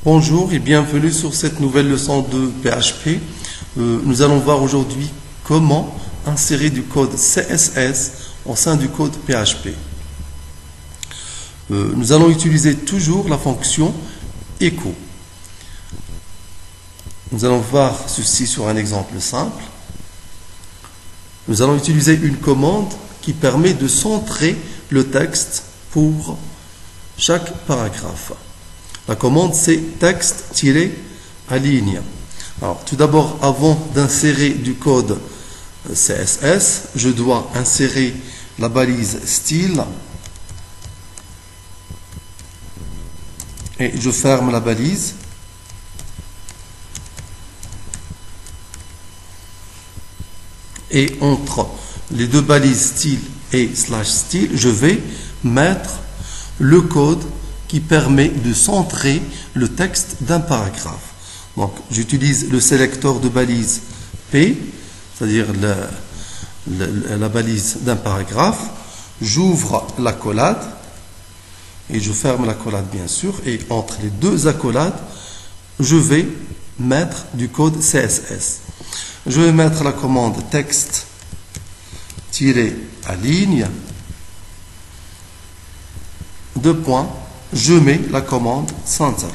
Bonjour et bienvenue sur cette nouvelle leçon de PHP. Nous allons voir aujourd'hui comment insérer du code CSS au sein du code PHP. Nous allons utiliser toujours la fonction echo. Nous allons voir ceci sur un exemple simple. Nous allons utiliser une commande qui permet de centrer le texte pour chaque paragraphe. La commande c'est texte-aligne. Alors tout d'abord, avant d'insérer du code CSS, je dois insérer la balise style et je ferme la balise. Et entre les deux balises style et /style, je vais mettre le code qui permet de centrer le texte d'un paragraphe. Donc, j'utilise le sélecteur de balise P, c'est-à-dire la balise d'un paragraphe. J'ouvre l'accolade et je ferme l'accolade bien sûr. Et entre les deux accolades, je vais mettre du code CSS. Je vais mettre la commande texte-aligne. Deux points. Je mets la commande center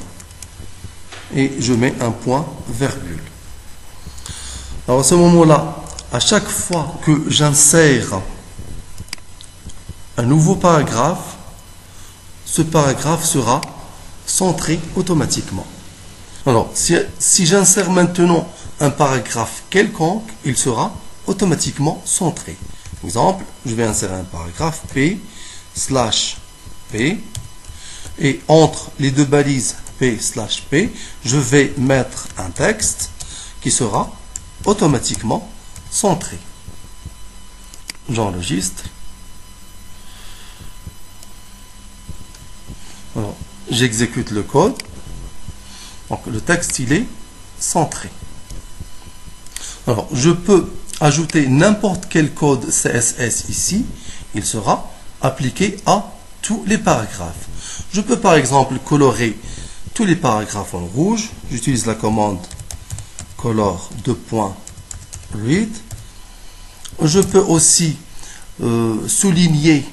et je mets un point virgule. Alors à ce moment-là, à chaque fois que j'insère un nouveau paragraphe, ce paragraphe sera centré automatiquement. Alors si j'insère maintenant un paragraphe quelconque, il sera automatiquement centré. Exemple, je vais insérer un paragraphe P/P. Et entre les deux balises P/P, je vais mettre un texte qui sera automatiquement centré. J'enregistre. J'exécute le code. Donc le texte il est centré. Alors je peux ajouter n'importe quel code CSS ici. Il sera appliqué à tous les paragraphes. Je peux par exemple colorer tous les paragraphes en rouge. J'utilise la commande color .read. Je peux aussi souligner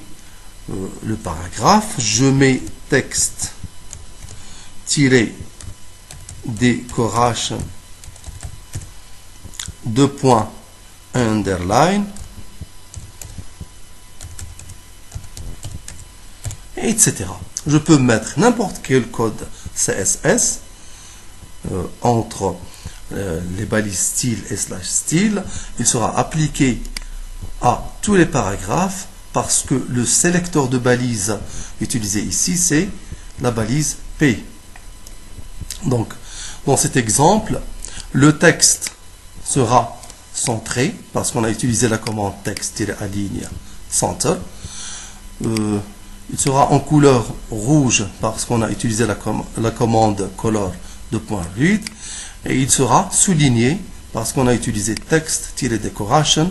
le paragraphe. Je mets texte-decoration underline, etc. Je peux mettre n'importe quel code CSS entre les balises style et /style. Il sera appliqué à tous les paragraphes parce que le sélecteur de balises utilisé ici, c'est la balise P. Donc, dans cet exemple, le texte sera centré parce qu'on a utilisé la commande texte-aligne center. Il sera en couleur rouge parce qu'on a utilisé la commande color .read, et il sera souligné parce qu'on a utilisé texte-decoration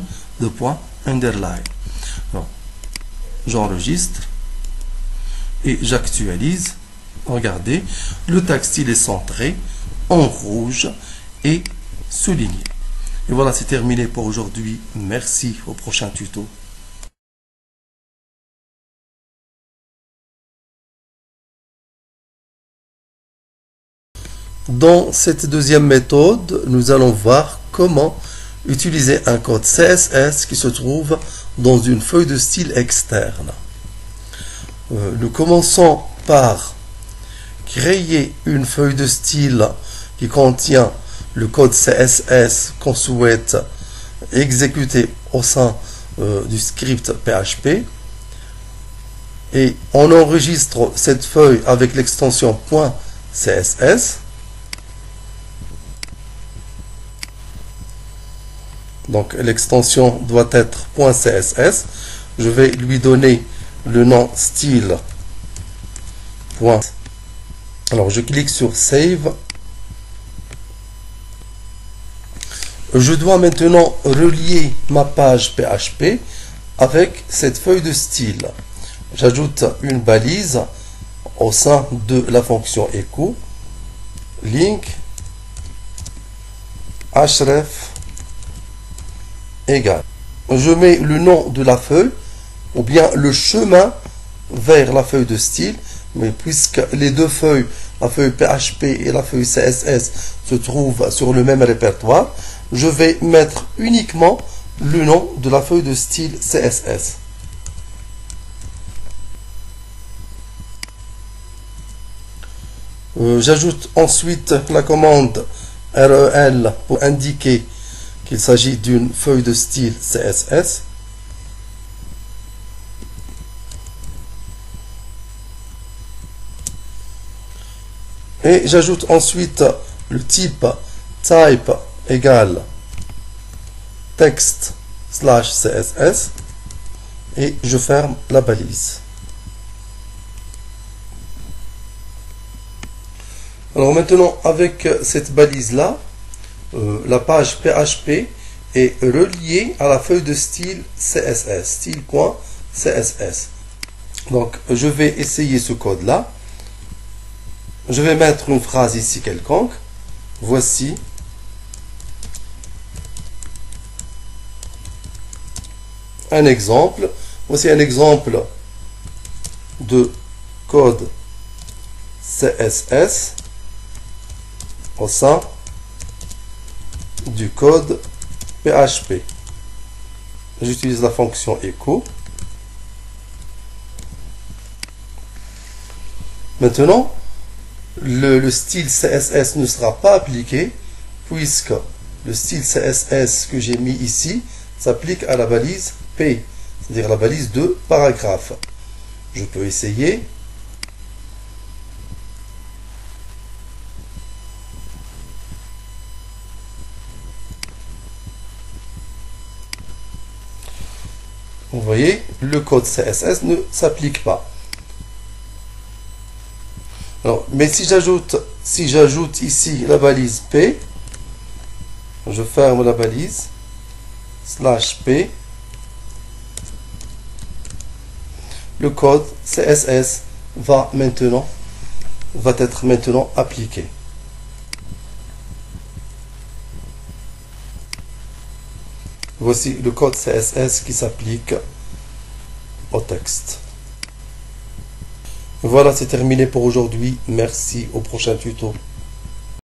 underline. J'enregistre et j'actualise. Regardez, le texte il est centré en rouge et souligné. Et voilà, c'est terminé pour aujourd'hui. Merci, au prochain tuto. Dans cette deuxième méthode, nous allons voir comment utiliser un code CSS qui se trouve dans une feuille de style externe. Nous commençons par créer une feuille de style qui contient le code CSS qu'on souhaite exécuter au sein du script PHP. Et on enregistre cette feuille avec l'extension .css. Donc l'extension doit être .css. Je vais lui donner le nom style. Alors je clique sur Save. Je dois maintenant relier ma page PHP avec cette feuille de style. J'ajoute une balise au sein de la fonction echo. link href égale. Je mets le nom de la feuille ou bien le chemin vers la feuille de style, mais puisque les deux feuilles, la feuille PHP et la feuille CSS, se trouvent sur le même répertoire, je vais mettre uniquement le nom de la feuille de style CSS. J'ajoute ensuite la commande rel pour indiquer qu'il s'agit d'une feuille de style CSS. Et j'ajoute ensuite le type type égale texte slash CSS et je ferme la balise. Alors maintenant, avec cette balise-là, la page PHP est reliée à la feuille de style CSS, style.css. Donc, je vais essayer ce code-là. Je vais mettre une phrase ici quelconque. Voici un exemple. Voici un exemple de code CSS au sein du code PHP. J'utilise la fonction echo. Maintenant, le style CSS ne sera pas appliqué puisque le style CSS que j'ai mis ici s'applique à la balise P, c'est-à-dire la balise de paragraphe. Je peux essayer. Vous voyez, le code CSS ne s'applique pas. Alors, mais si j'ajoute ici la balise P, je ferme la balise, /P, le code CSS va être maintenant appliqué. Voici le code CSS qui s'applique au texte. Voilà, c'est terminé pour aujourd'hui. Merci, au prochain tuto.